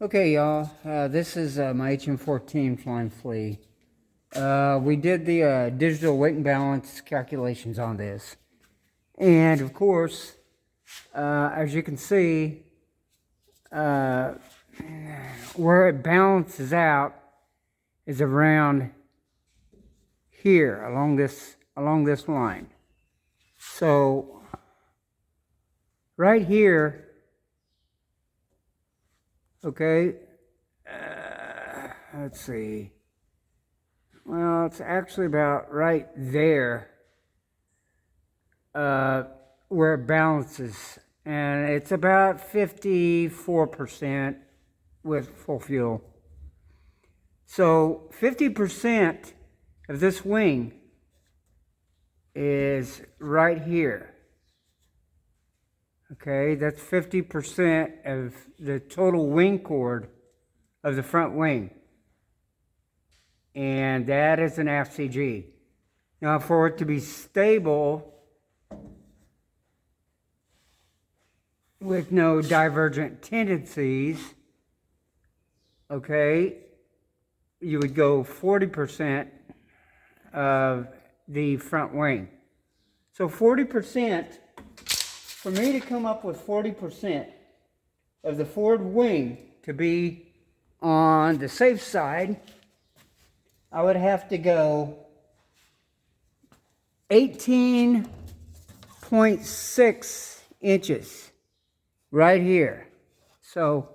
Okay, y'all, this is my HM14 Flying Flea. We did the digital weight and balance calculations on this. And of course, as you can see, where it balances out is around here, along this line. So, right here, okay, let's see. Well, it's actually about right there where it balances. And it's about 54% with full fuel. So 50% of this wing is right here. Okay, that's 50% of the total wing chord of the front wing. And that is an FCG. Now, for it to be stable with no divergent tendencies, okay, you would go 40% of the front wing. So 40%, for me to come up with 40% of the forward wing to be on the safe side, I would have to go 18.6 inches right here. So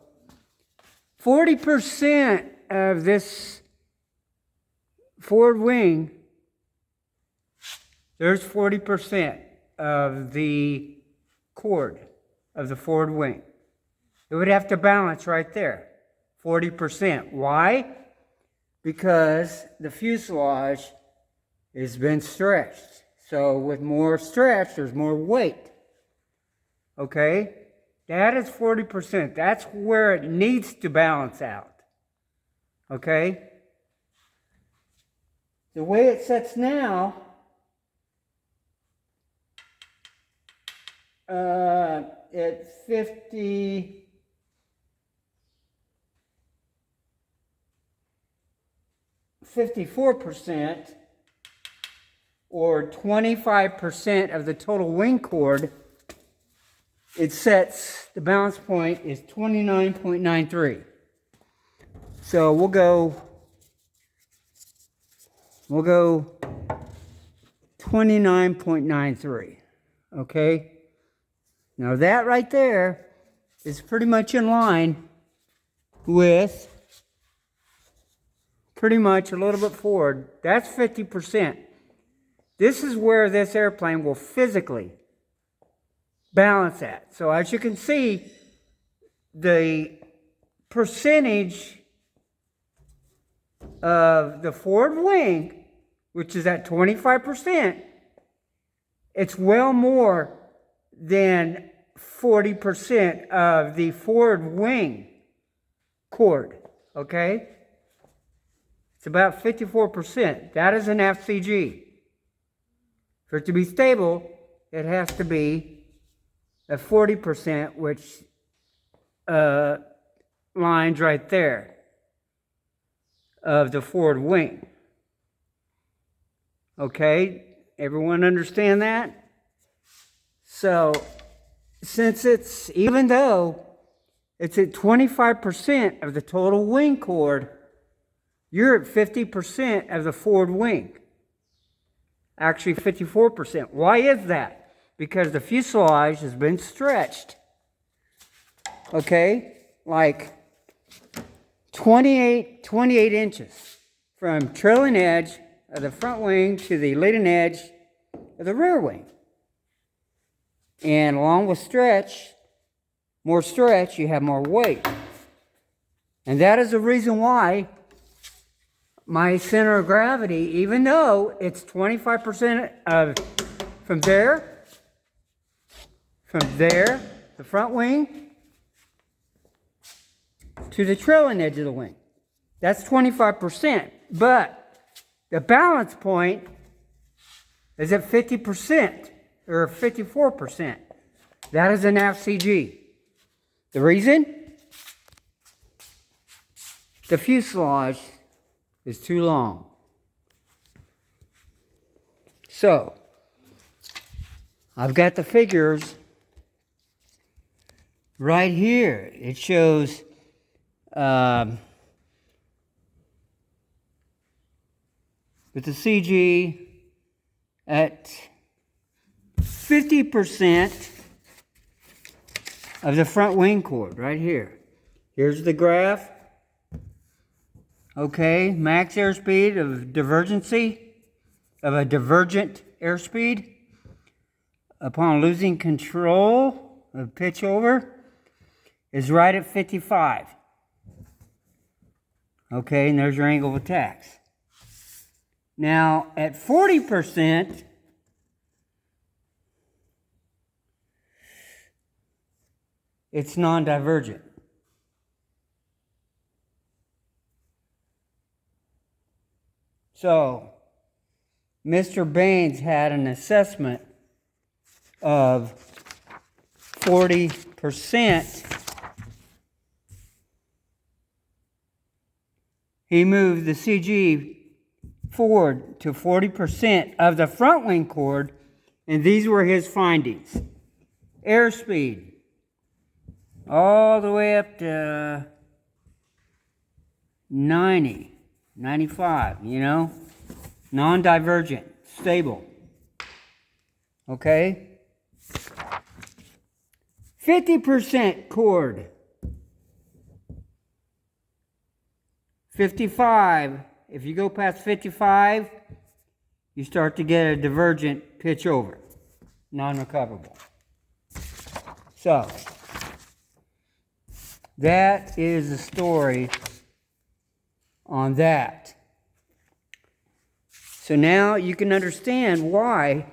40% of this forward wing, there's 40% of the chord of the forward wing. It would have to balance right there, 40%. Why? Because the fuselage has been stretched. So with more stretch, there's more weight. Okay? That is 40%. That's where it needs to balance out. Okay? The way it sets now, it's 54%, or 25% of the total wing chord. It sets, the balance point is 29.93. So we'll go 29.93. Okay? Now that right there is pretty much in line with pretty much a little bit forward. That's 50%. This is where this airplane will physically balance at. So as you can see, the percentage of the forward wing, which is at 25%, it's well more than 40% of the forward wing chord. Okay? It's about 54%. That is an FCG. For it to be stable, it has to be at 40%, which lines right there of the forward wing. Okay? Everyone understand that? So, since it's, even though it's at 25% of the total wing chord, you're at 50% of the forward wing. Actually 54%. Why is that? Because the fuselage has been stretched. Okay? Like 28 inches from trailing edge of the front wing to the leading edge of the rear wing. And along with more stretch, you have more weight. And that is the reason why my center of gravity, even though it's 25% of from there, the front wing, to the trailing edge of the wing. That's 25%. But the balance point is at 50% or 54%. That is an FCG. The reason? the fuselage is too long. So, I've got the figures right here. It shows with the CG at 50% of the front wing chord right here. Here's the graph. Okay, max airspeed of divergency, of a divergent airspeed upon losing control of pitch over is right at 55. Okay, and there's your angle of attacks. Now, at 40%, it's non-divergent. So, Mr. Baines had an assessment of 40%. He moved the CG forward to 40% of the front wing chord, and these were his findings. Airspeed, all the way up to 90, 95, non-divergent, stable. Okay? 50% chord. 55. If you go past 55, you start to get a divergent pitch over, non-recoverable. So, that is the story on that. So now you can understand why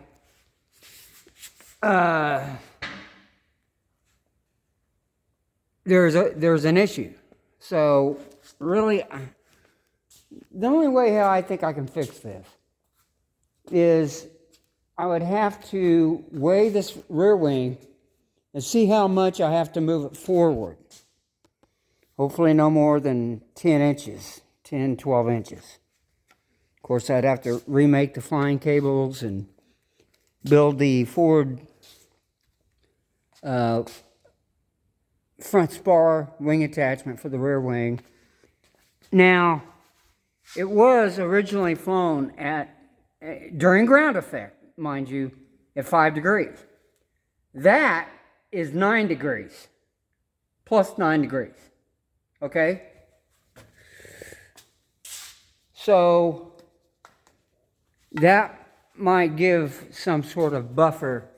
there's an issue. So really, the only way how I think I can fix this is I would have to weigh this rear wing and see how much I have to move it forward. Hopefully no more than 10 inches, 10, 12 inches. Of course, I'd have to remake the flying cables and build the forward front spar wing attachment for the rear wing. Now, it was originally flown during ground effect, mind you, at 5 degrees. That is 9 degrees, plus 9 degrees, okay? So, that might give some sort of buffer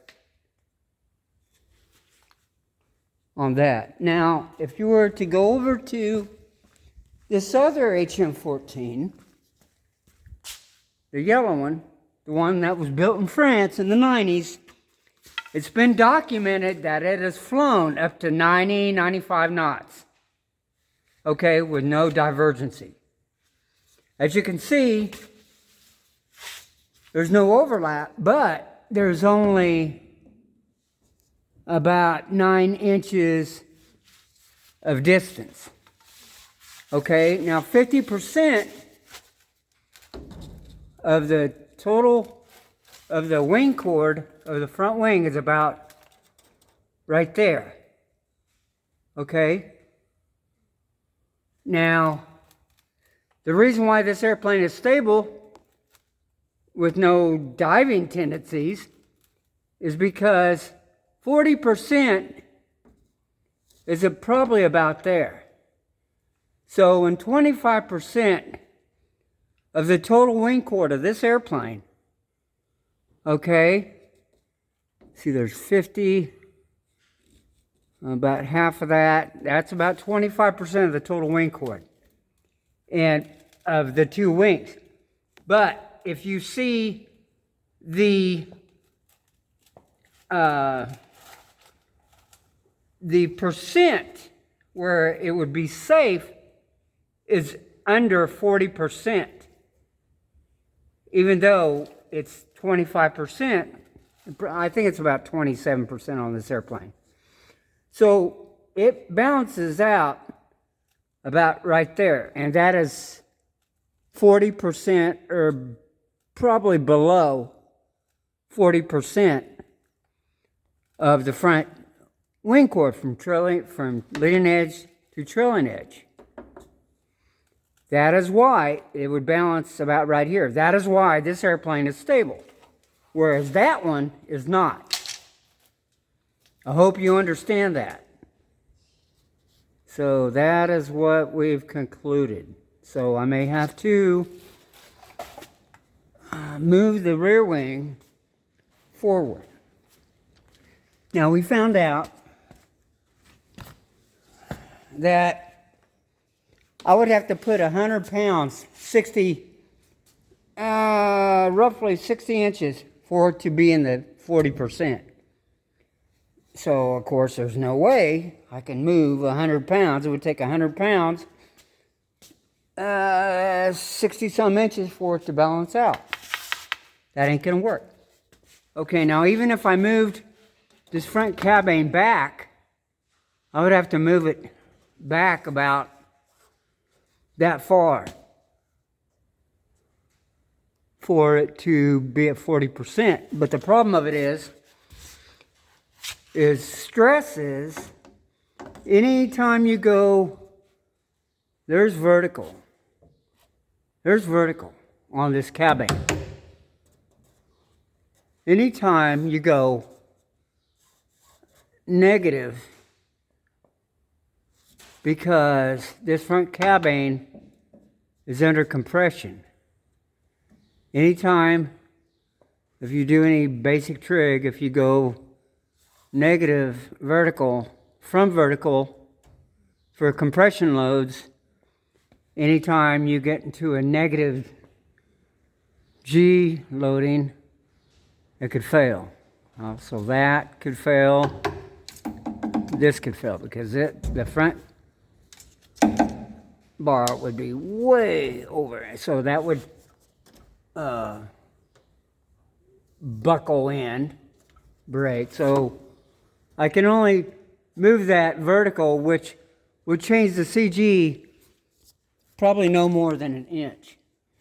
on that. Now, if you were to go over to this other HM14, the yellow one, the one that was built in France in the 90s, it's been documented that it has flown up to 90, 95 knots, okay, with no divergency. As you can see, there's no overlap, but there's only about 9 inches of distance. Okay, now 50% of the total of the wing chord of the front wing is about right there. Okay? Now, the reason why this airplane is stable with no diving tendencies is because 40% is probably about there. So when 25% of the total wing chord of this airplane, okay, see there's 50, about half of that, that's about 25% of the total wing chord and of the two wings. But if you see the percent where it would be safe is under 40%, even though it's 25%. I think it's about 27% on this airplane. So it balances out about right there. And that is 40% or probably below 40% of the front wing chord from leading edge to trailing edge. That is why it would balance about right here. That is why this airplane is stable, whereas that one is not. I hope you understand that. So that is what we've concluded. So I may have to move the rear wing forward. Now we found out that I would have to put 100 pounds, roughly 60 inches for it to be in the 40%. So, of course, there's no way I can move 100 pounds. It would take 100 pounds, 60-some inches for it to balance out. That ain't going to work. Okay, now even if I moved this front cabane back, I would have to move it back about that far for it to be at 40%. But the problem of it is stress is anytime you go, there's vertical on this cabane. Anytime you go negative, because this front cabane is under compression. Anytime, if you do any basic trig, if you go negative from vertical for compression loads, anytime you get into a negative G loading, it could fail. So that could fail. This could fail because the front bar would be way over. So that would buckle in, break. So I can only move that vertical, which would change the CG probably no more than an inch.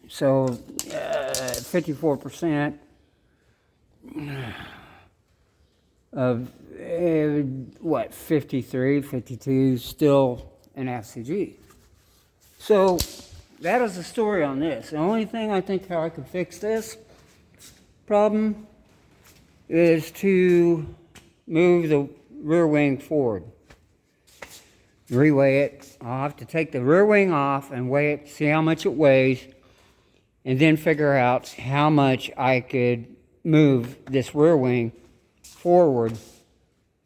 So 54% of 53, 52 still an FCG. So that is the story on this. The only thing I think how I could fix this problem is to move the rear wing forward. Reweigh it. I'll have to take the rear wing off and weigh it, see how much it weighs, and then figure out how much I could move this rear wing forward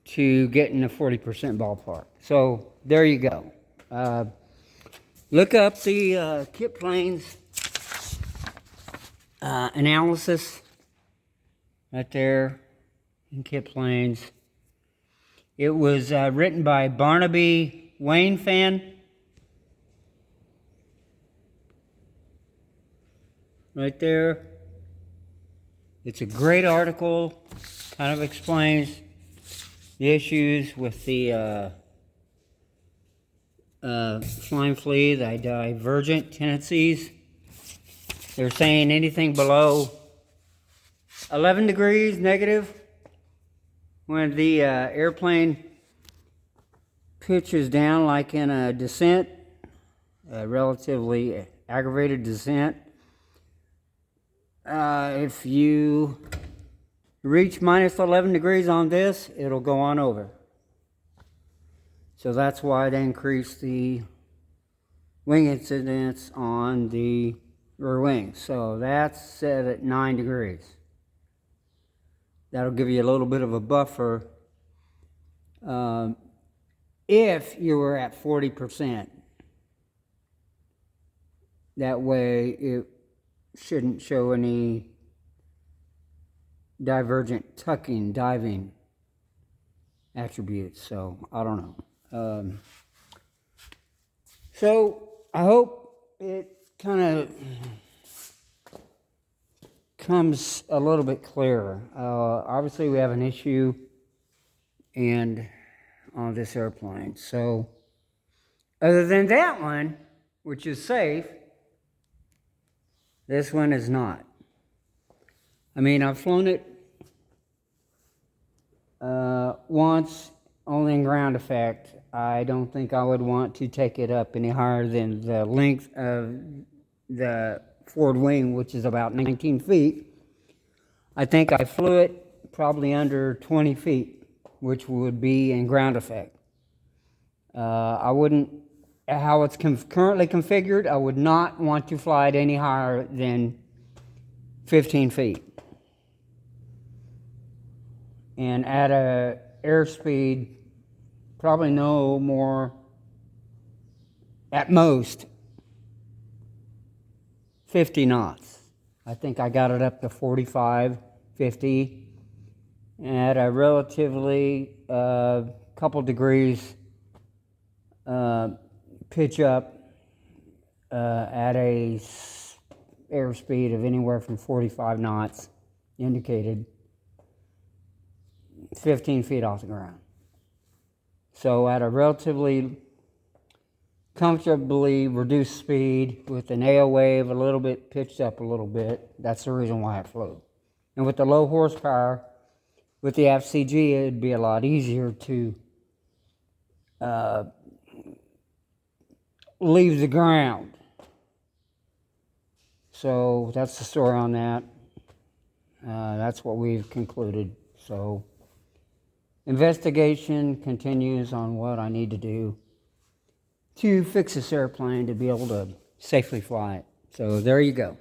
to get in the 40% ballpark. So there you go. Look up the Kit Planes analysis right there in Kit Planes. It was written by Barnaby Wayne Fan. Right there. It's a great article. Kind of explains the issues with the flying flea, the divergent tendencies. They're saying anything below 11 degrees negative when the airplane pitches down like in a descent, a relatively aggravated descent. If you reach minus 11 degrees on this, it'll go on over. So that's why they increased the wing incidence on the rear wing. So that's set at 9 degrees. That'll give you a little bit of a buffer if you were at 40%. That way it shouldn't show any divergent tucking, diving attributes. So I don't know. So I hope it kind of comes a little bit clearer. Obviously we have an issue and on this airplane. So Other than that one, which is safe, this one is not. I mean, I've flown it once, only in ground effect. I don't think I would want to take it up any higher than the length of the forward wing, which is about 19 feet. I think I flew it probably under 20 feet, which would be in ground effect. I wouldn't, how it's currently configured, I would not want to fly it any higher than 15 feet. And at a airspeed, probably no more, at most, 50 knots. I think I got it up to 45, 50, at a relatively couple degrees pitch up at a airspeed of anywhere from 45 knots, indicated 15 feet off the ground. So at a relatively comfortably reduced speed with an AO wave a little bit pitched up a little bit, that's the reason why it flew. And with the low horsepower, with the FCG, it'd be a lot easier to leave the ground. So that's the story on that. That's what we've concluded. So investigation continues on what I need to do to fix this airplane to be able to safely fly it. So there you go.